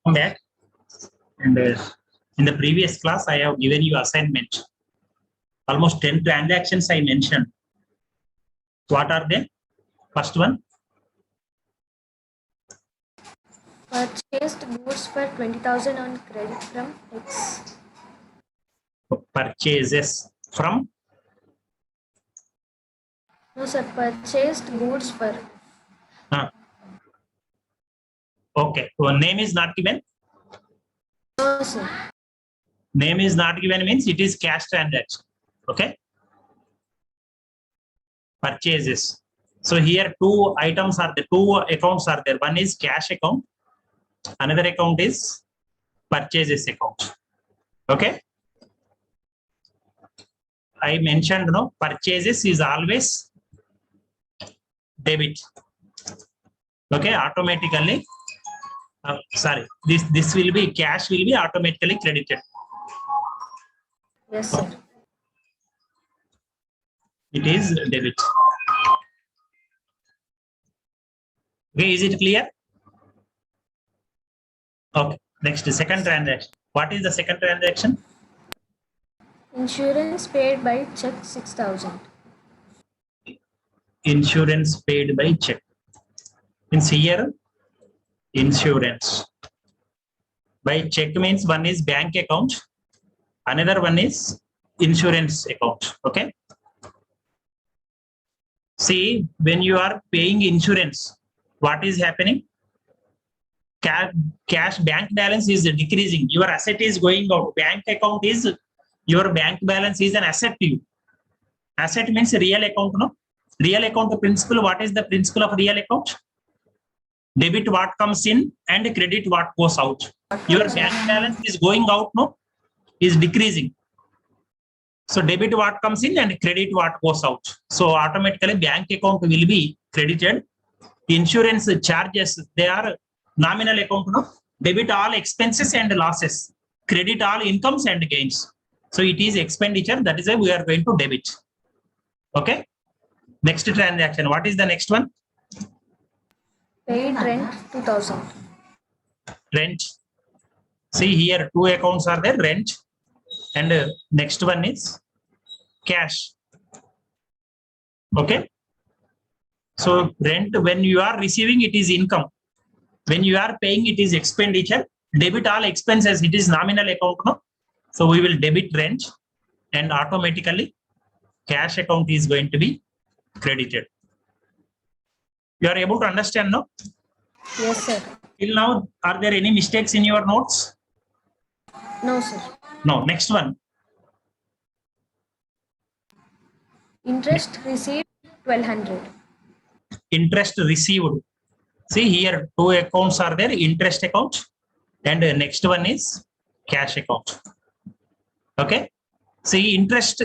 Come back. And in the previous class, I have given you assignment. Almost 10 transactions I mentioned. What are they? First one. Purchased goods for 20,000 on credit from X. Purchases from? No, sir. Purchased goods for. Okay. So name is not given? No, sir. Name is not given means it is cash transaction. Okay. Purchases. So here two items are the two accounts are there. One is cash account. Another account is purchases account. Okay. I mentioned no purchases is always debit. Okay, automatically. Sorry, this will be cash will be automatically credited. Yes, sir. It is debit. Okay, is it clear? Okay, next second transaction. What is the second transaction? Insurance paid by check 6,000. Insurance paid by check. Means here insurance by check means one is bank account, another one is insurance account. Okay. See, when you are paying insurance, what is happening? Cash bank balance is decreasing. Your asset is going out. Bank account is your bank balance is an asset to you. Asset means real account, no? Real account principle. What is the principle of real account? Debit what comes in and credit what goes out. Your bank balance is going out, no? Is decreasing. So debit what comes in and credit what goes out. So automatically bank account will be credited. Insurance charges, they are nominal account, no? Debit all expenses and losses. Credit all incomes and gains. So it is expenditure. That is why we are going to debit. Okay. Next transaction. What is the next one? Paid rent 2,000. Rent. See here two accounts are there, rent and next one is cash. Okay. So rent when you are receiving it is income. When you are paying it is expenditure. Debit all expenses, it is nominal account. No? So we will debit rent and automatically cash account is going to be credited. You are able to understand, no? Yes, sir. Till now, are there any mistakes in your notes? No, sir. No. Next one. Interest received 1,200. Interest received. See here, two accounts are there, interest account and next one is cash account. Okay. See interest,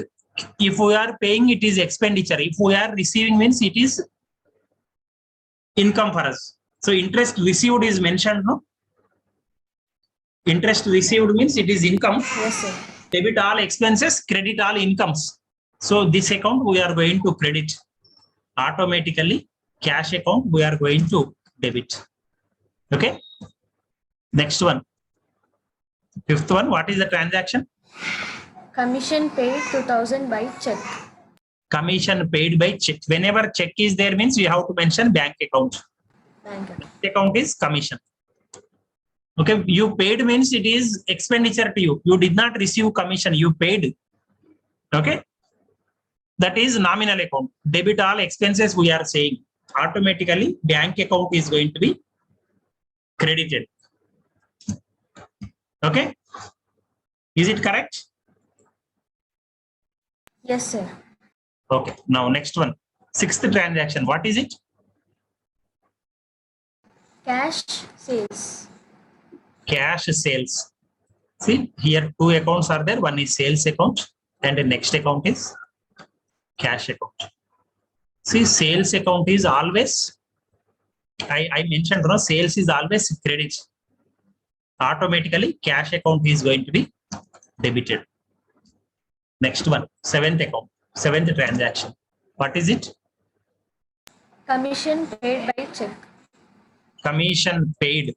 if we are paying it is expenditure. If we are receiving means it is income for us. So interest received is mentioned, no? Interest received means it is income. Yes, sir. Debit all expenses, credit all incomes. So this account we are going to credit. Automatically cash account we are going to debit. Okay. Next one. Fifth one. What is the transaction? Commission paid 2,000 by check. Commission paid by check. Whenever check is there means you have to mention bank account. Bank account. Account is commission. Okay. You paid means it is expenditure to you. You did not receive commission. You paid. Okay. That is nominal account. Debit all expenses we are saying. Automatically bank account is going to be credited. Okay. Is it correct? Yes, sir. Okay. Now next one. Sixth transaction. What is it? Cash sales. Cash sales. See here two accounts are there. One is sales account and the next account is cash account. See sales account is always, I mentioned, no, sales is always credit. Automatically cash account is going to be debited. Next one, seventh account, seventh transaction. What is it? Commission paid by check. Commission paid.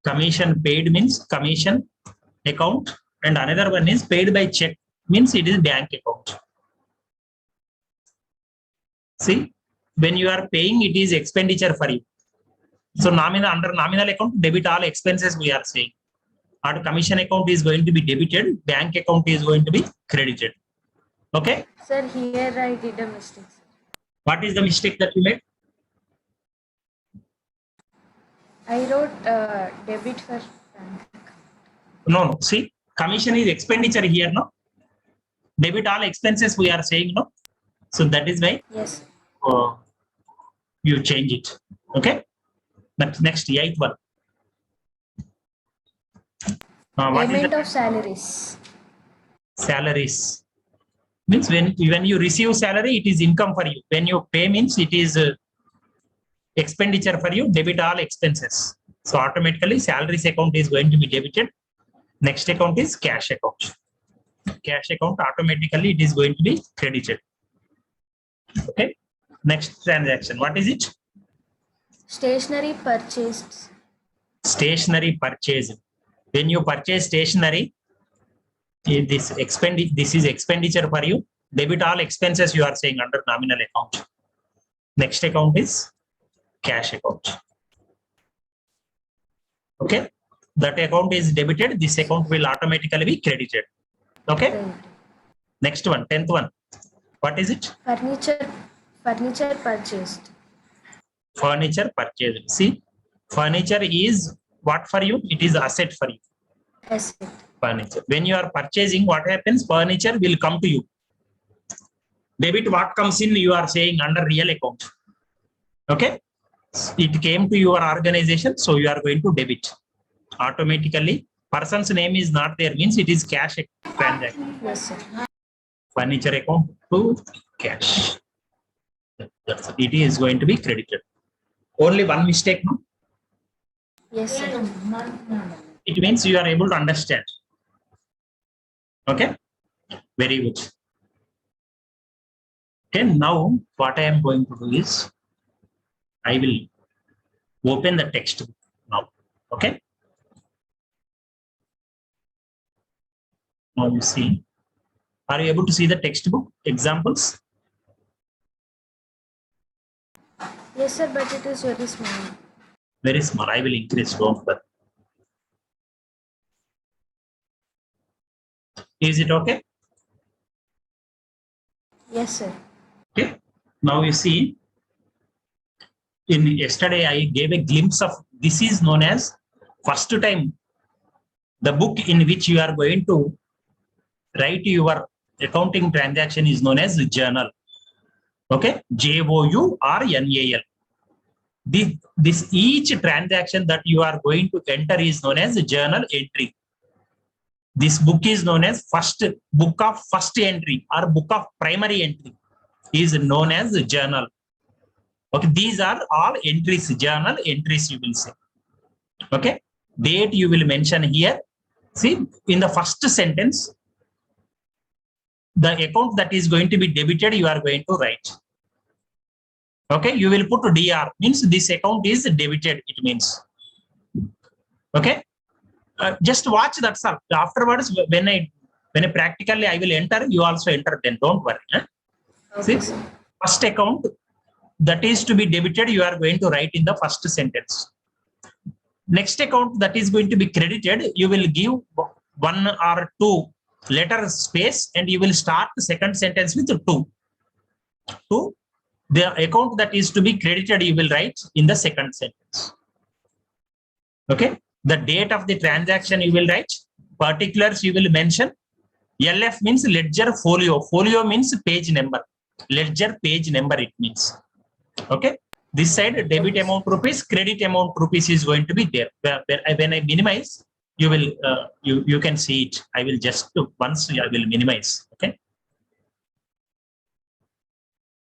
Commission paid means commission account, and another one is paid by check means it is bank account. See, when you are paying, it is expenditure for you. So under nominal account, debit all expenses we are saying. Our commission account is going to be debited, bank account is going to be credited. Okay? Sir, here I did a mistake. Sir. What is the mistake that you made? I wrote debit for bank account. No. See, commission is expenditure here, no? Debit all expenses we are saying, no? So that is why Yes. You change it. Okay? But next, 8th one. Payment of salaries. Salaries. Means when you receive salary, it is income for you. When you pay means it is expenditure for you, debit all expenses. So automatically salaries account is going to be debited. Next account is cash account. Cash account automatically it is going to be credited. Okay. Next transaction. What is it? Stationery purchased. Stationery purchase. When you purchase stationery, this is expenditure for you. Debit all expenses you are saying under nominal account. Next account is cash account. Okay. That account is debited. This account will automatically be credited. Okay. Right. Next one, 10th one. What is it? Furniture purchased. Furniture purchased. See, furniture is what for you? It is asset for you. Asset. Furniture. When you are purchasing, what happens? Furniture will come to you. Debit what comes in, you are saying under real account. Okay. It came to your organization, so you are going to debit. Automatically, person's name is not there, means it is cash transaction. Yes, sir. Furniture account to cash. It is going to be credited. Only one mistake, no? Yes, sir. It means you are able to understand. Okay, very good. Okay, now what I am going to do is I will open the textbook now. Okay. Now you see. Are you able to see the textbook examples? Yes, sir, but it is very small. Very small. I will increase. Don't worry. Is it okay? Yes, sir. Okay. Now you see. In yesterday, I gave a glimpse of this is known as first time. The book in which you are going to write your accounting transaction is known as journal. Okay, JOURNAL. This each transaction that you are going to enter is known as journal entry. This book is known as book of first entry or book of primary entry is known as journal. Okay, these are all entries, journal entries you will say. Okay, date you will mention here. See, in the first sentence, the account that is going to be debited, you are going to write. Okay, you will put DR, means this account is debited, it means. Okay, just watch that's all. Afterwards, when I practically I will enter, you also enter, then don't worry. Okay, See, first account that is to be debited, you are going to write in the first sentence. Next account that is going to be credited, you will give one or two letter space and you will start the second sentence with two. The account that is to be credited, you will write in the second sentence. Okay. The date of the transaction you will write. Particulars you will mention. LF means ledger folio. Folio means page number. Ledger page number it means. Okay. This side debit amount rupees, credit amount rupees is going to be there. When I minimize, you will you can see it. I will just once I will minimize. Okay.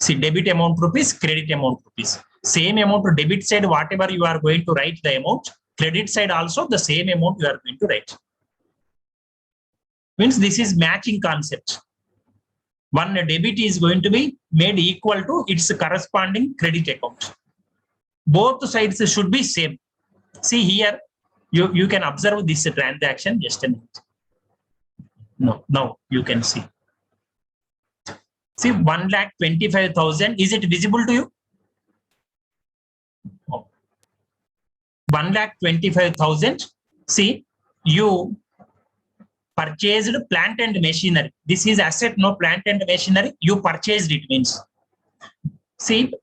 See, debit amount rupees, credit amount rupees. Same amount to debit side, whatever you are going to write the amount. Credit side also the same amount you are going to write. Means this is matching concept. One debit is going to be made equal to its corresponding credit account. Both sides should be same. See here, You can observe this transaction. Just a minute. No, now you can see. See, 1,25,000. Is it visible to you? 1,25,000. See, you purchased plant and machinery. This is asset, no plant and machinery. You purchased it means. See,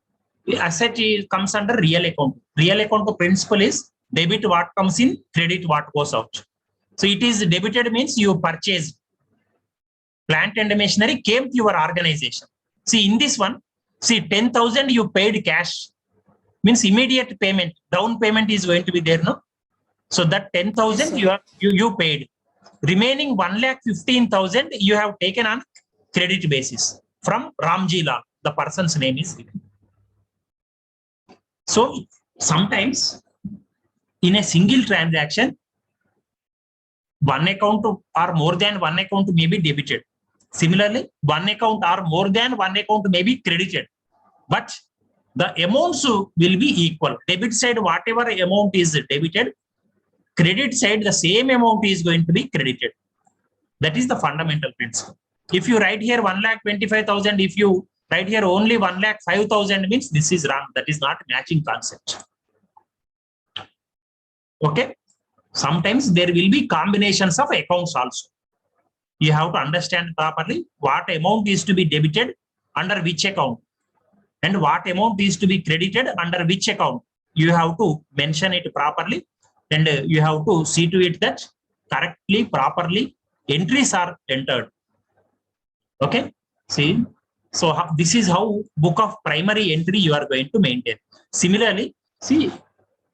asset comes under real account. Real account principle is debit what comes in, credit what goes out. So it is debited means you purchased. Plant and machinery came to your organization. See, in this one, see, 10,000 you paid cash. Means immediate payment, down payment is going to be there, no? So that 10,000 you paid. Remaining 1,15,000 you have taken on credit basis from Ramji Lal. The person's name is given. So sometimes in a single transaction, one account or more than one account may be debited. Similarly, one account or more than one account may be credited. But the amounts will be equal. Debit side, whatever amount is debited, credit side, the same amount is going to be credited. That is the fundamental principle. If you write here 1,25,000, if you write here only 1,05,000 means this is wrong. That is not matching concept. Okay. Sometimes there will be combinations of accounts also. You have to understand properly what amount is to be debited under which account and what amount is to be credited under which account. You have to mention it properly and you have to see to it that correctly, properly entries are entered. Okay. See, so this is how book of primary entry you are going to maintain. Similarly, see,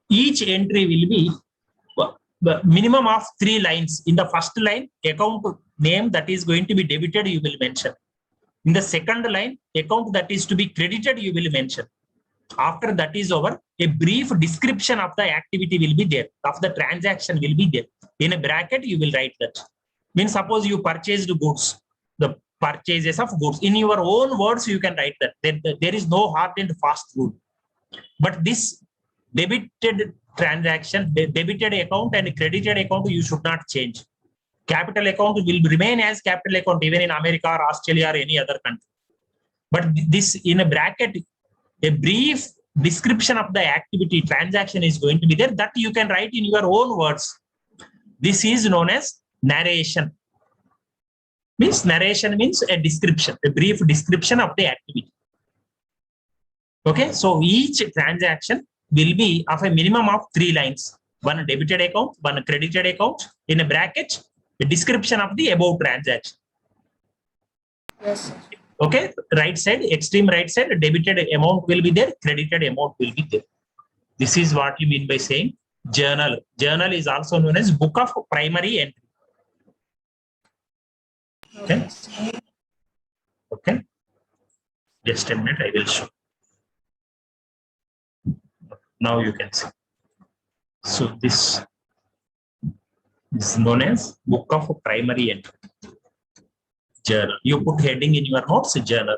each entry will be the minimum of 3 lines. In the first line, account name that is going to be debited, you will mention. In the second line, account that is to be credited, you will mention. After that is over, a brief description of the activity will be there, of the transaction will be there. In a bracket, you will write that. Means suppose you purchased goods, the purchases of goods. In your own words, you can write that. There is no hard and fast rule. But this debited transaction, debited account and credited account, you should not change. Capital account will remain as capital account even in America or Australia or any other country. But this in a bracket, a brief description of the activity transaction is going to be there that you can write in your own words. This is known as narration. Narration means a description, a brief description of the activity. Okay, so each transaction will be of a minimum of 3 lines. One debited account, one credited account, in a bracket, the description of the above transaction. Yes, sir. Okay, right side, extreme right side, debited amount will be there, credited amount will be there. This is what you mean by saying journal. Journal is also known as book of primary entry. Okay. Okay. Just a minute, I will show. Now you can see. So this is known as book of primary entry. Journal. You put heading in your notes, journal.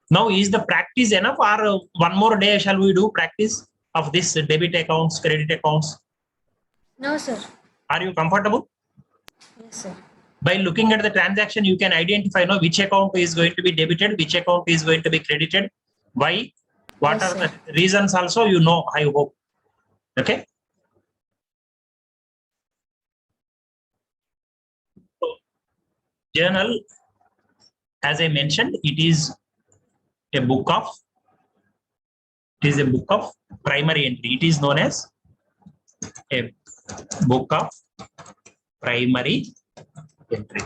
Now is the practice enough or one more day shall we do practice of this debit accounts, credit accounts? No, sir. Are you comfortable? Yes, sir. By looking at the transaction, you can identify which account is going to be debited, which account is going to be credited, why, what Yes, are sir. the reasons also, I hope. Okay. So, journal, as I mentioned, it is a book of primary entry. It is known as a book of primary entry.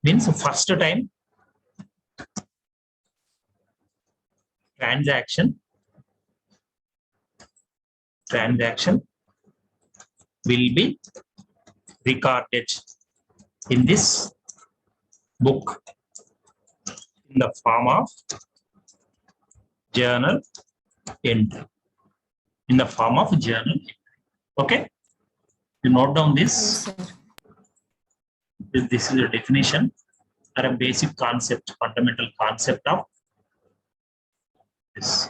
Means first time transaction will be recorded in this book in the form of journal entry. In the form of journal entry. Okay. You note down this. Yes, sir. This is a definition or a basic concept, fundamental concept of this.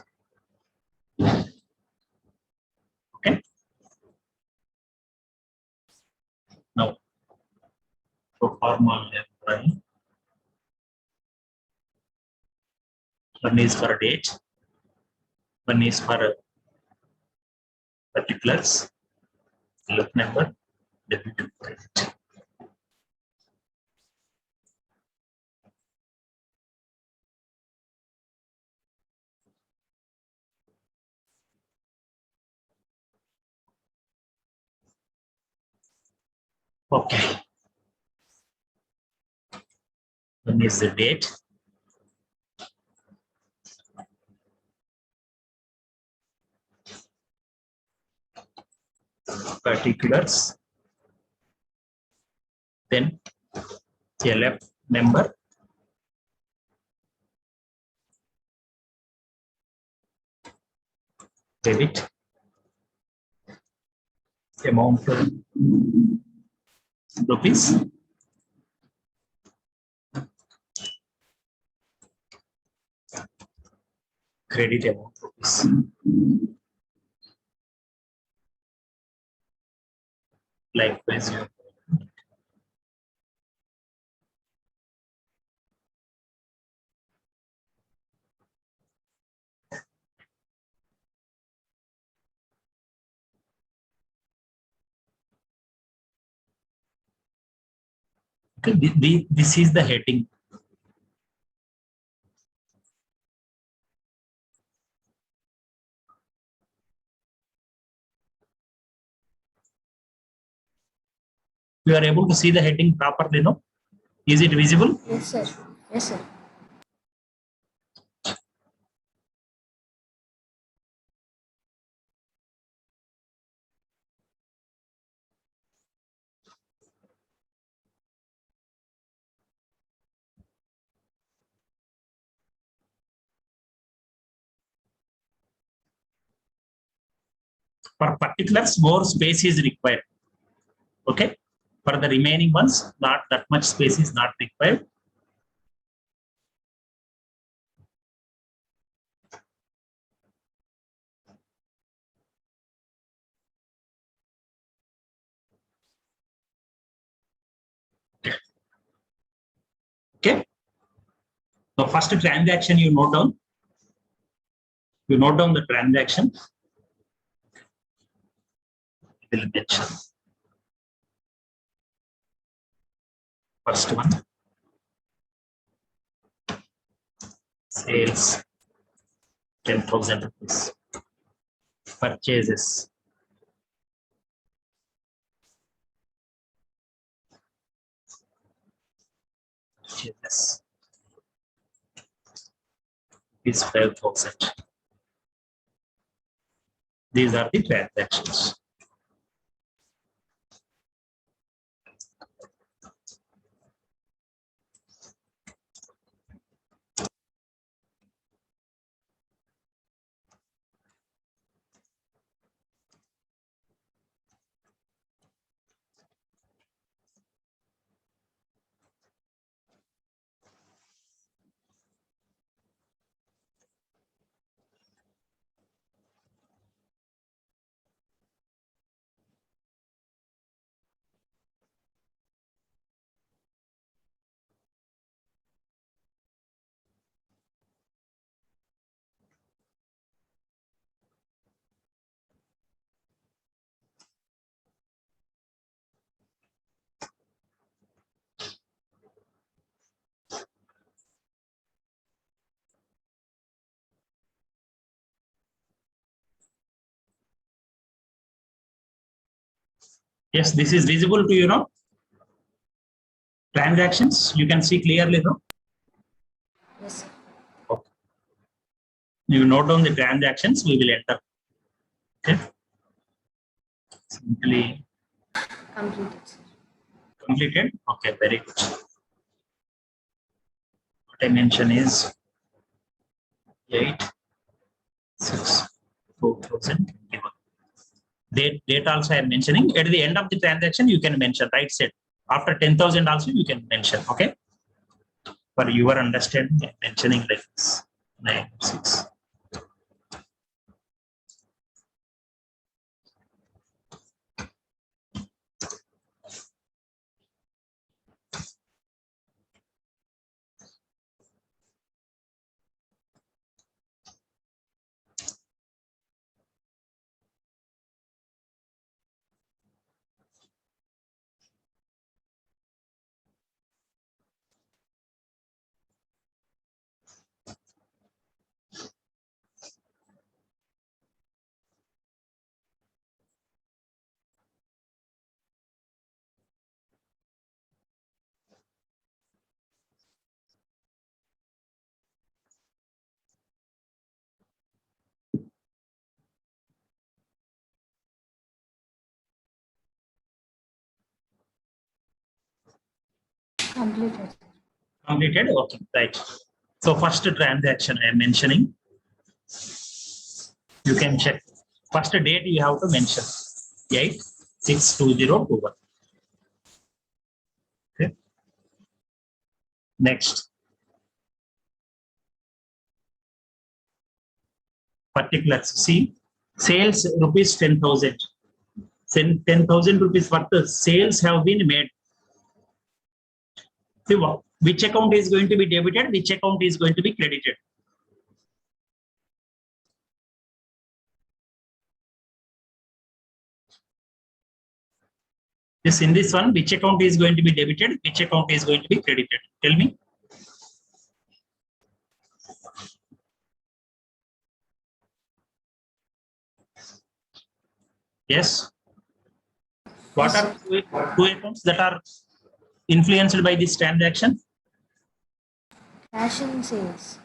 Okay. pro forma employee. One is for date, one is for particulars, look number, debit credit. Okay. One is the date. Particulars. Then LF number. Debit. Amount rupees. Credit amount rupees. Likewise, okay, this is the heading. You are able to see the heading properly, no? Is it visible? Yes, sir. Yes, sir. For particulars, more space is required. Okay. For the remaining ones, not that much space is not required. Okay. The first transaction you note down. You note down the transaction. It will mention. First one. Sales 10,000 rupees. Purchases. Purchases is 5,000. These are the transactions. Yes, this is visible to you, know. Transactions, you can see clearly, no? Yes, sir. Okay. You note down the transactions, we will enter. Okay. Simply Completed, sir. completed. Okay, very good. What I mention is 8, 6, 2021. Date also I am mentioning. At the end of the transaction, you can mention, right side. After 10,000 also you can mention. Okay. For your understanding, I'm mentioning like this. 9, 6. Completed. Completed? Okay, right. So first transaction I am mentioning. You can check. First date you have to mention. 8/6/2021. Okay. Next. Particulars. See, sales rupees 10,000. 10,000 rupees worth of sales have been made. See, which account is going to be debited? Which account is going to be credited? Yes, in this one, which account is going to be debited? Which account is going to be credited? Tell me. Yes. What Yes, are two accounts that are influenced by this transaction? cash and sales.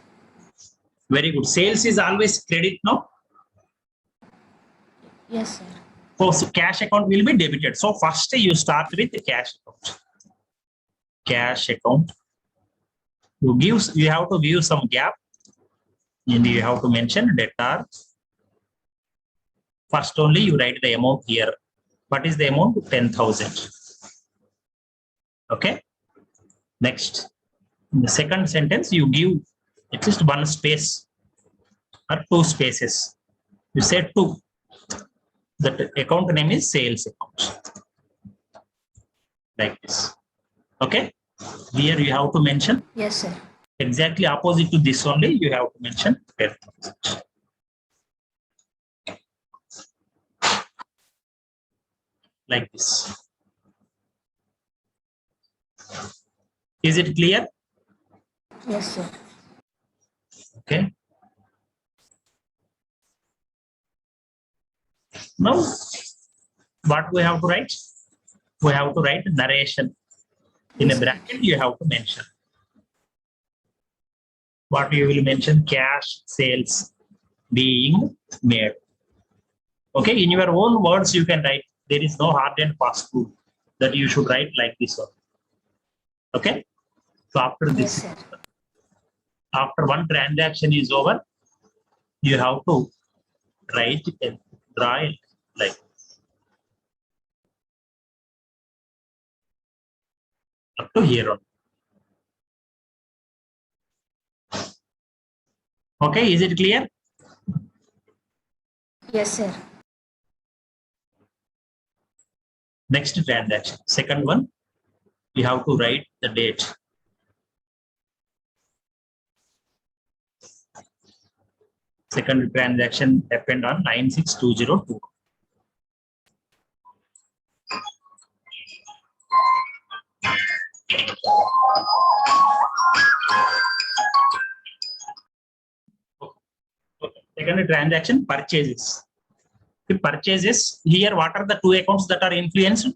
Very good. Sales is always credit, no? Yes, sir. So cash account will be debited. So first you start with the cash account. Cash account. You have to give some gap, and you have to mention debtor. First only you write the amount here. What is the amount? 10,000. Okay. Next, in the second sentence, you give at least one space or two spaces. You say two. The account name is sales account. Like this. Okay. Here you have to mention. Yes, sir. Exactly opposite to this only, you have to mention 10,000. Like this. Is it clear? Yes, sir. Okay. Now, what we have to write? We have to write narration. In a bracket, you have to mention. What you will mention? Cash sales being made. Okay, in your own words, you can write. There is no hard and fast rule that you should write like this one. Okay. So after this, Yes, after one transaction is over, you have to write and draw it like up to here on. Okay, is it clear? yes, sir. Next transaction, second one, you have to write the date. Second transaction happened on 9/6/2022. Second transaction, purchases. The purchases, here what are the two accounts that are influenced?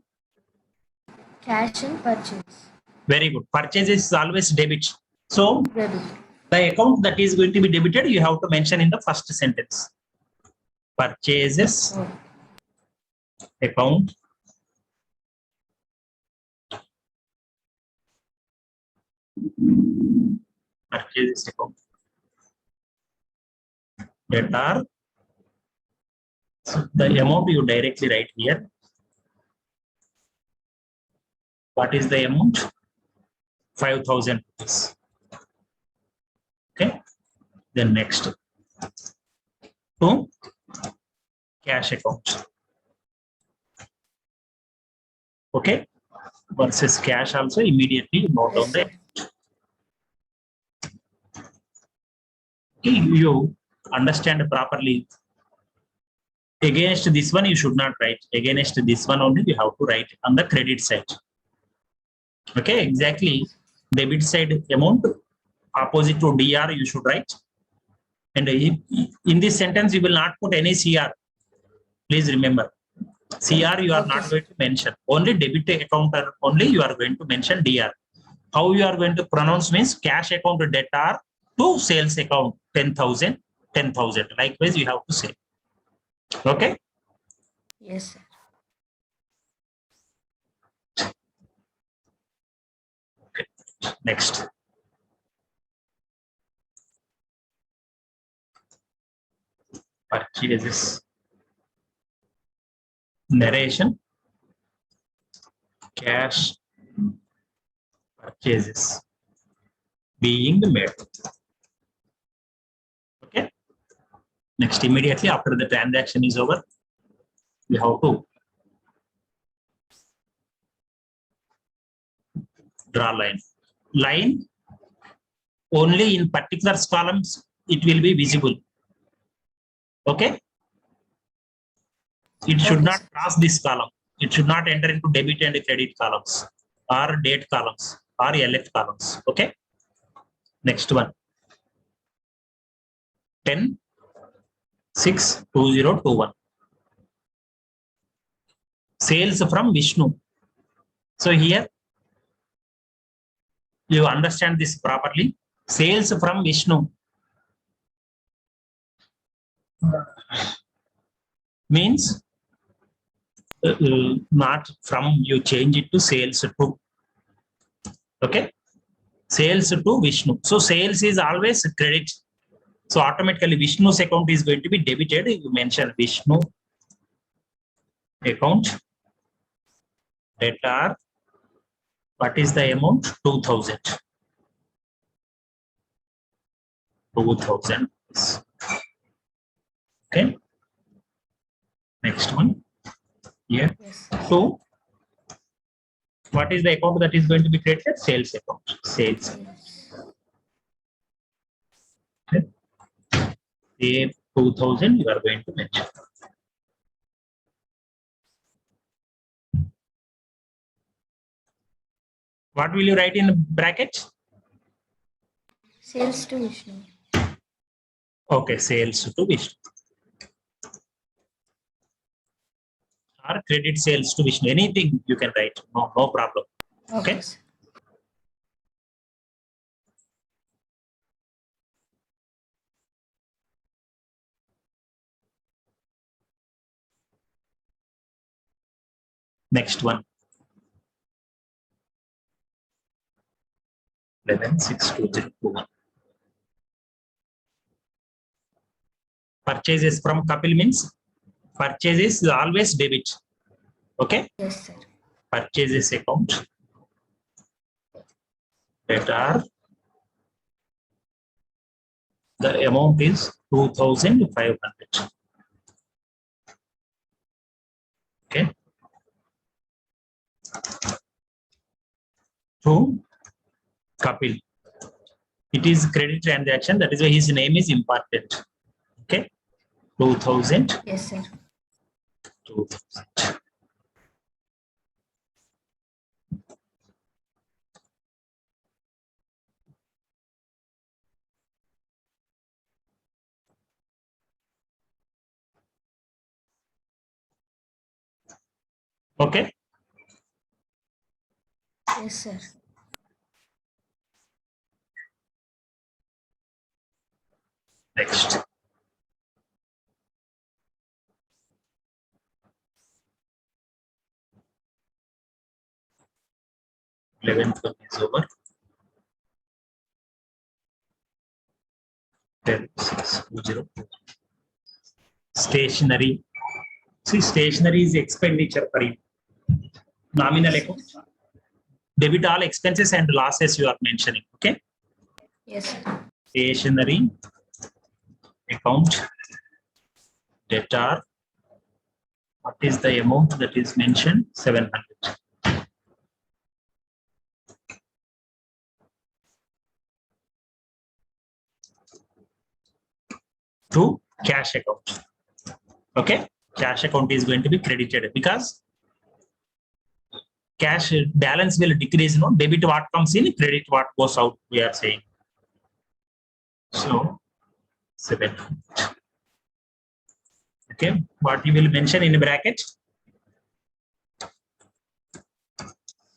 Cash and purchase. Very good. Purchases is always debit. So Debit. the account that is going to be debited, you have to mention in the first sentence. Purchases account purchases account that are, so the amount you directly write here. What is the amount? 5,000 rupees. Okay. Then next to cash account. Okay. Versus cash also immediately note Yes, down the. sir. Okay, you understand properly. Against this one, you should not write. Against this one only, you have to write on the credit side. Okay, exactly. Debit side amount opposite to DR, you should write. And in this sentence, you will not put any CR. Please remember, CR you are Okay, not sir. going to mention. Only debit account only you are going to mention DR. How you are going to pronounce means cash account debtor to sales account 10,000, 10,000. Likewise, you have to say. Okay. Yes, sir. Okay. Next. Purchases. Narration. Cash purchases being made. Okay. Next, immediately after the transaction is over, we have to draw line. Line only in particular columns it will be visible. Okay. It should not cross this column. It should not enter into debit and credit columns or date columns or LF columns. Okay. Next one. 10, 6, 2021. Sales from Vishnu. So here you understand this properly. Sales from Vishnu means not from, you change it to sales to. Okay. Sales to Vishnu. So sales is always credit. So automatically Vishnu's account is going to be debited. You mention Vishnu account. Debtor. What is the amount? 2000. 2000. Okay. Next one. Here. Yes. So what is the account that is going to be created? Sales account. Sales. Okay. Say 2000 you are going to mention. What will you write in bracket? Sales to Vishnu. Okay, sales to Vishnu. Or credit sales to Vishnu. Anything you can write. No, no problem. Okay. Okay. Next one. 11, 6, 2, 0, 2, 1. Purchases from Kapil means purchases is always debit. Okay. Yes, sir. Purchases account. Debtor. The amount is 2,500. Okay. To Kapil. It is credit transaction. That is why his name is important. Okay. 2000. Yes, sir. 2000. Okay. Yes, sir. Next. Eleventh one is over. 10, 6, 2, 0. Stationery. See, stationery is expenditure for you. Nominal account. Debit all expenses and losses you are mentioning. Okay. Yes, sir. Stationery account. Debtor. What is the amount that is mentioned? 700. To cash account. Okay. Cash account is going to be credited because cash balance will decrease. No, debit what comes in, credit what goes out. We are saying. So 7. Okay. What you will mention in bracket?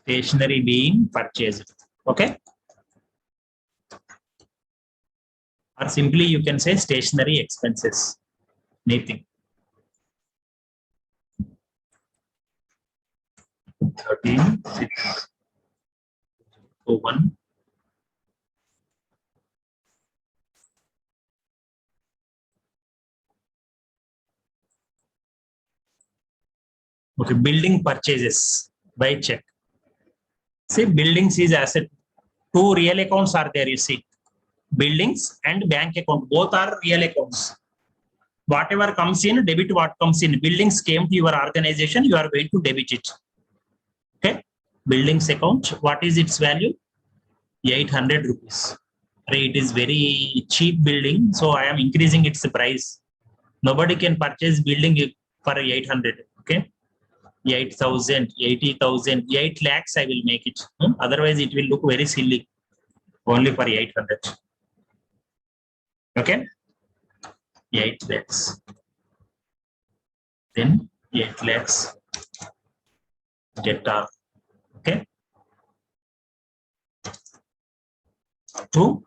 Stationery being purchased. Okay. Or simply you can say stationery expenses. Anything. 13, 6. So 1. Okay, building purchases by check. See, buildings is asset. Two real accounts are there, you see. Buildings and bank account, both are real accounts. Whatever comes in, debit what comes in. Buildings came to your organization, you are going to debit it. Okay. Buildings account, what is its value? 800 rupees. It is very cheap building, so I am increasing its price. Nobody can purchase building for 800. Okay. 8,000, 80,000, 8 lakhs, I will make it. Otherwise, it will look very silly. Only for 800. Okay. 8 lakhs. Then 8 lakhs. Get our, okay. 2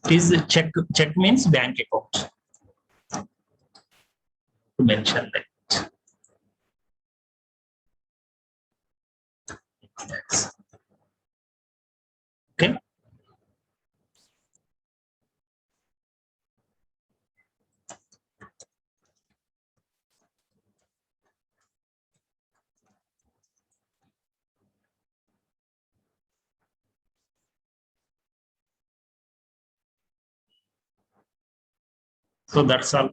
is check. Check means bank account. To mention that. Okay. So that's all.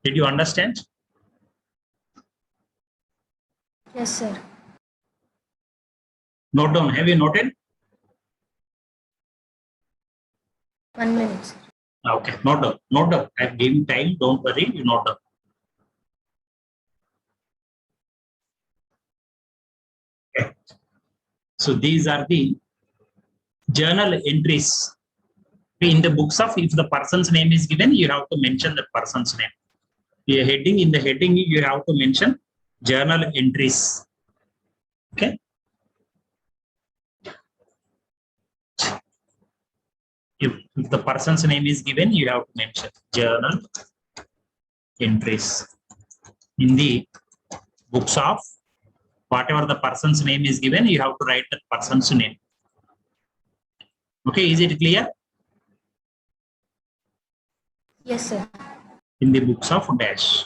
Did you understand? Yes, sir. Note down. Have you noted? 1 minute, sir. Okay. Note down. Note down. I'm giving time. Don't worry. You note down. Okay. So these are the journal entries. In the books of, if the person's name is given, you have to mention the person's name. A heading, in the heading, you have to mention journal entries. Okay. If the person's name is given, you have to mention journal entries. In the books of, whatever the person's name is given, you have to write that person's name. Okay, is it clear? Yes, sir. In the books of dash.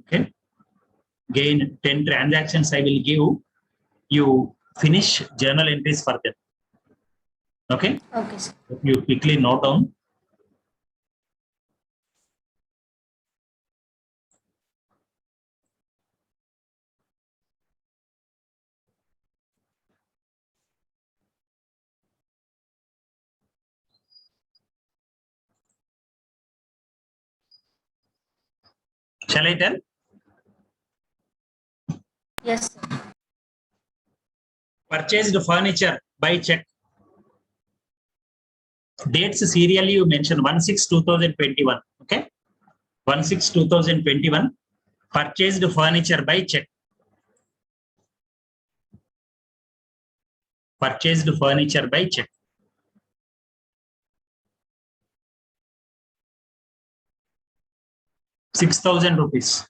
Okay. Again, 10 transactions I will give. You finish journal entries for them. Okay. Okay, sir. You quickly note down. Shall I tell? Yes, sir. Purchased furniture by check. Dates serially you mention 1/6/2021. Okay. 1/6/2021. Purchased furniture by check. Purchased furniture by check. 6,000 rupees.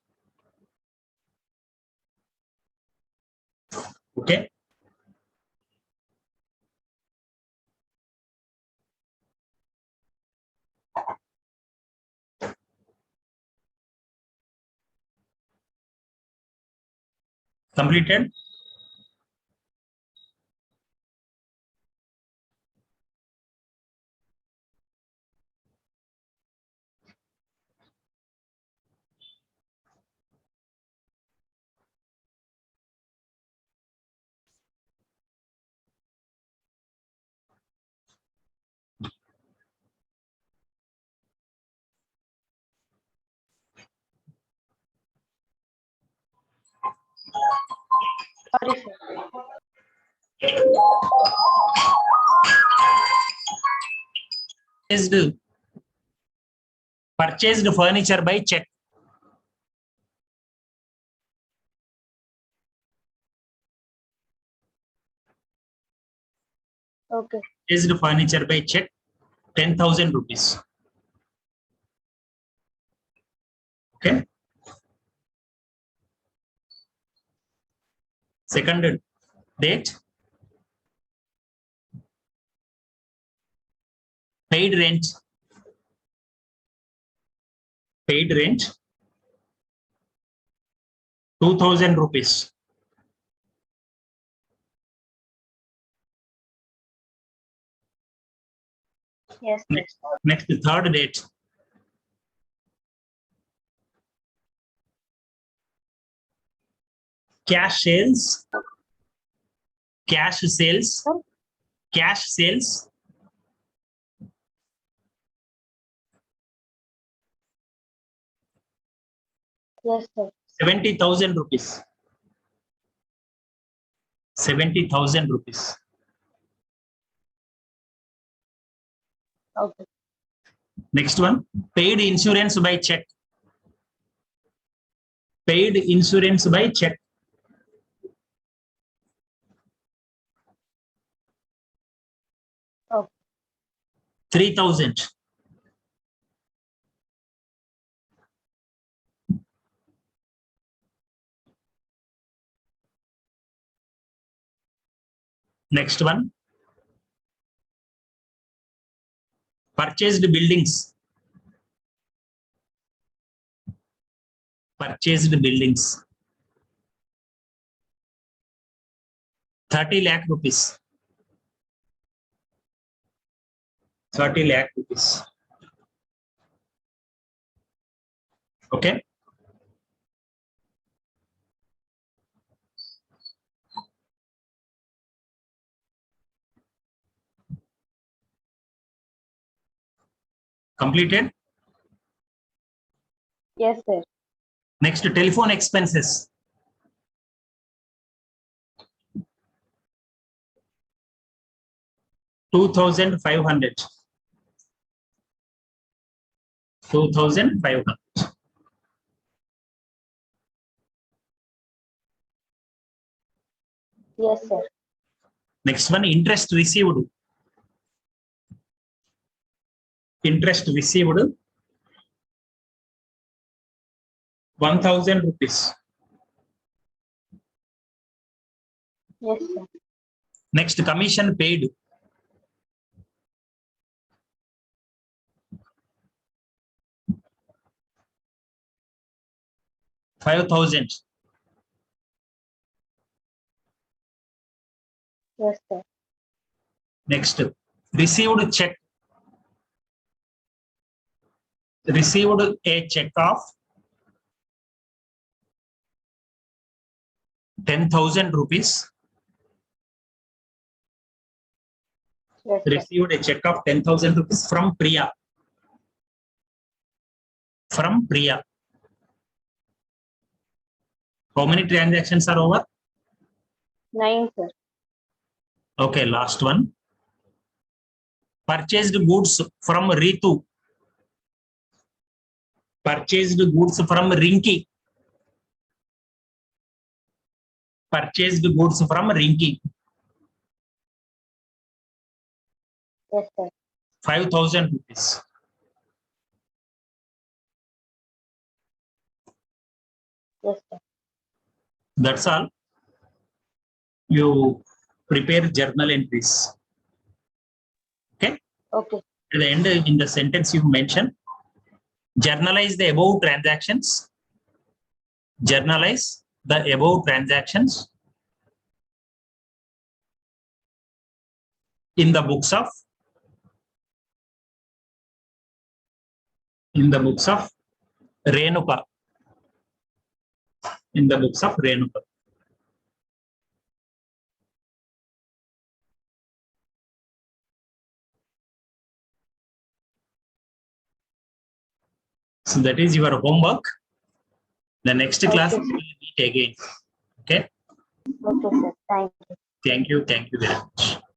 Okay. Completed. Sorry, sir. Purchased furniture by check. Okay. Purchased furniture by check. 10,000 rupees. Okay. Second date, paid rent, 2,000 rupees. Yes, sir. Next third date, cash sales, Sir? cash sales, Yes, sir. 70,000 rupees. 70,000 rupees. Okay. Next one, paid insurance by check. Paid insurance by check. Okay. 3,000. Next one, purchased buildings. Purchased buildings. 30 lakh rupees. 30 lakh rupees. Okay. Completed. Yes, sir. Next, telephone expenses. 2,500. 2,500. Yes, sir. Next one, interest received. Interest received, 1,000 rupees. Yes, sir. Next, commission paid. 5,000. Yes, sir. Next, received check. Received a check of 10,000 rupees. Yes, sir. Received a check of 10,000 rupees from Priya. From Priya. How many transactions are over? 9, sir. Okay, last one. Purchased goods from Ritu. Purchased goods from Rinki. Purchased goods from Rinki. Yes, sir. 5,000 rupees. Yes, sir. That's all. You prepare journal entries. Okay. Okay. At the end, in the sentence you mention, journalize the above transactions. Journalize the above transactions in the books of Renuka. In the books of Renuka. So that is your homework. The next class Okay, we will meet again. Okay. Okay, sir. Thank you. Thank you. Thank you very much.